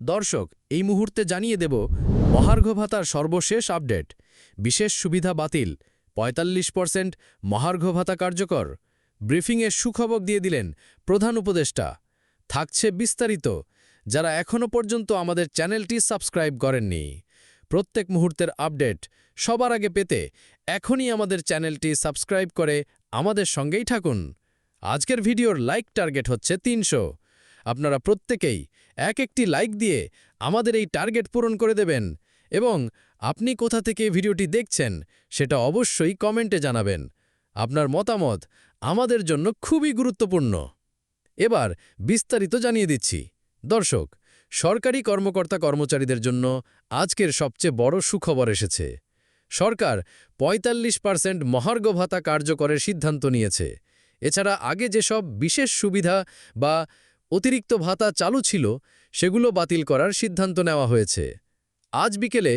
দর্শক, এই মুহূর্তে জানিয়ে দেব মহার্ঘ ভাতার সর্বশেষ আপডেট। বিশেষ সুবিধা বাতিল, ৪৫% মহার্ঘ ভাতা কার্যকর। ব্রিফিংয়ে সুখবর দিয়ে দিলেন প্রধান উপদেষ্টা। থাকছে বিস্তারিত। যারা এখনও পর্যন্ত আমাদের চ্যানেলটি সাবস্ক্রাইব করেননি, প্রত্যেক মুহূর্তের আপডেট সবার আগে পেতে এখনই আমাদের চ্যানেলটি সাবস্ক্রাইব করে আমাদের সঙ্গেই থাকুন। আজকের ভিডিওর লাইক টার্গেট হচ্ছে ৩০০। আপনারা প্রত্যেকেই একটি লাইক দিয়ে আমাদের এই টার্গেট পূরণ করে দেবেন এবং আপনি কোথা থেকে ভিডিওটি দেখছেন সেটা অবশ্যই কমেন্টে জানাবেন। আপনার মতামত আমাদের জন্য খুবই গুরুত্বপূর্ণ। এবার বিস্তারিত জানিয়ে দিচ্ছি। দর্শক, সরকারি কর্মকর্তা কর্মচারীদের জন্য আজকের সবচেয়ে বড় সুখবর এসেছে। সরকার ৪৫% মহার্ঘ ভাতা কার্যকরের সিদ্ধান্ত নিয়েছে। এছাড়া আগে যেসব বিশেষ সুবিধা বা অতিরিক্ত ভাতা চালু ছিল সেগুলো বাতিল করার সিদ্ধান্ত নেওয়া হয়েছে। আজ বিকেলে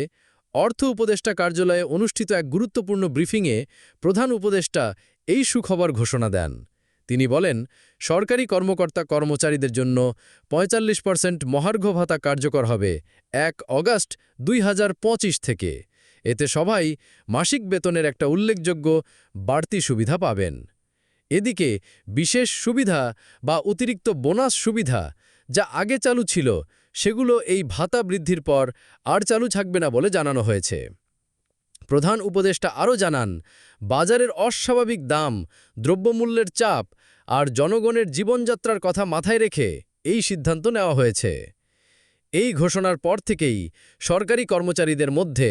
অর্থ উপদেষ্টা কার্যালয়ে অনুষ্ঠিত এক গুরুত্বপূর্ণ ব্রিফিংয়ে প্রধান উপদেষ্টা এই সুখবর ঘোষণা দেন। তিনি বলেন, সরকারি কর্মকর্তা কর্মচারীদের জন্য ৪৫% মহার্ঘ ভাতা কার্যকর হবে ১ অগাস্ট ২০২৫ থেকে। এতে সবাই মাসিক বেতনের একটা উল্লেখযোগ্য বাড়তি সুবিধা পাবেন। এদিকে বিশেষ সুবিধা বা অতিরিক্ত বোনাস সুবিধা যা আগে চালু ছিল সেগুলো এই ভাতা বৃদ্ধির পর আর চালু থাকবে না বলে জানানো হয়েছে। প্রধান উপদেষ্টা আরও জানান, বাজারের অস্বাভাবিক দাম, দ্রব্যমূল্যের চাপ আর জনগণের জীবনযাত্রার কথা মাথায় রেখে এই সিদ্ধান্ত নেওয়া হয়েছে। এই ঘোষণার পর থেকেই সরকারি কর্মচারীদের মধ্যে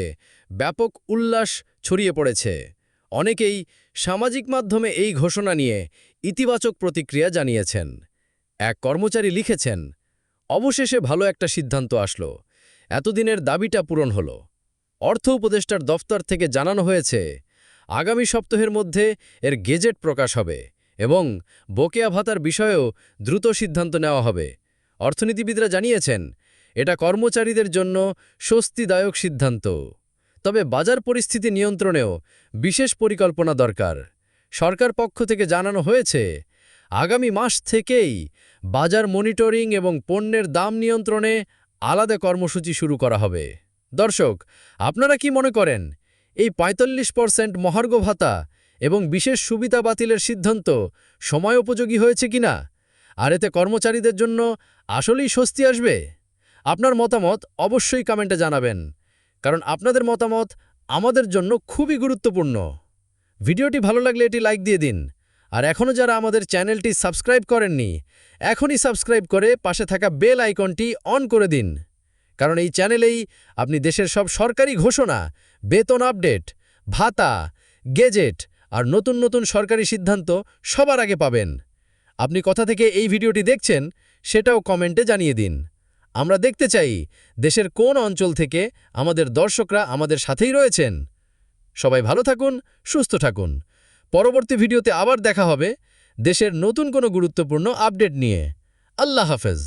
ব্যাপক উল্লাস ছড়িয়ে পড়েছে। অনেকেই সামাজিক মাধ্যমে এই ঘোষণা নিয়ে ইতিবাচক প্রতিক্রিয়া জানিয়েছেন। এক কর্মচারী লিখেছেন, অবশেষে ভালো একটা সিদ্ধান্ত আসলো, এতদিনের দাবিটা পূরণ হলো। অর্থ উপদেষ্টার দফতর থেকে জানানো হয়েছে, আগামী সপ্তাহের মধ্যে এর গেজেট প্রকাশ হবে এবং বকেয়া ভাতার বিষয়েও দ্রুত সিদ্ধান্ত নেওয়া হবে। অর্থনীতিবিদরা জানিয়েছেন, এটা কর্মচারীদের জন্য স্বস্তিদায়ক সিদ্ধান্ত। তবে বাজার পরিস্থিতি নিয়ন্ত্রণেও বিশেষ পরিকল্পনা দরকার। সরকার পক্ষ থেকে জানানো হয়েছে, আগামী মাস থেকেই বাজার মনিটরিং এবং পণ্যের দাম নিয়ন্ত্রণে আলাদা কর্মসূচি শুরু করা হবে। দর্শক, আপনারা কি মনে করেন এই ৪৫% মহার্ঘ ভাতা এবং বিশেষ সুবিধা বাতিলের সিদ্ধান্ত সময়োপযোগী হয়েছে কিনা? আর এতে কর্মচারীদের জন্য আসলেই স্বস্তি আসবে? আপনার মতামত অবশ্যই কমেন্টে জানাবেন, কারণ আপনাদের মতামত আমাদের জন্য খুবই গুরুত্বপূর্ণ। ভিডিওটি ভালো লাগলে এটি লাইক দিয়ে দিন। আর এখনও যারা আমাদের চ্যানেলটি সাবস্ক্রাইব করেননি, এখনই সাবস্ক্রাইব করে পাশে থাকা বেল আইকনটি অন করে দিন, কারণ এই চ্যানেলেই আপনি দেশের সব সরকারি ঘোষণা, বেতন আপডেট, ভাতা, গেজেট আর নতুন নতুন সরকারি সিদ্ধান্ত সবার আগে পাবেন। আপনি কোথা থেকে এই ভিডিওটি দেখছেন সেটাও কমেন্টে জানিয়ে দিন। আমরা দেখতে চাই দেশের কোন অঞ্চল থেকে আমাদের দর্শকরা আমাদের সাথেই রয়েছেন। সবাই ভালো থাকুন, সুস্থ থাকুন। পরবর্তী ভিডিওতে আবার দেখা হবে দেশের নতুন কোনো গুরুত্বপূর্ণ আপডেট নিয়ে। আল্লাহ হাফেজ।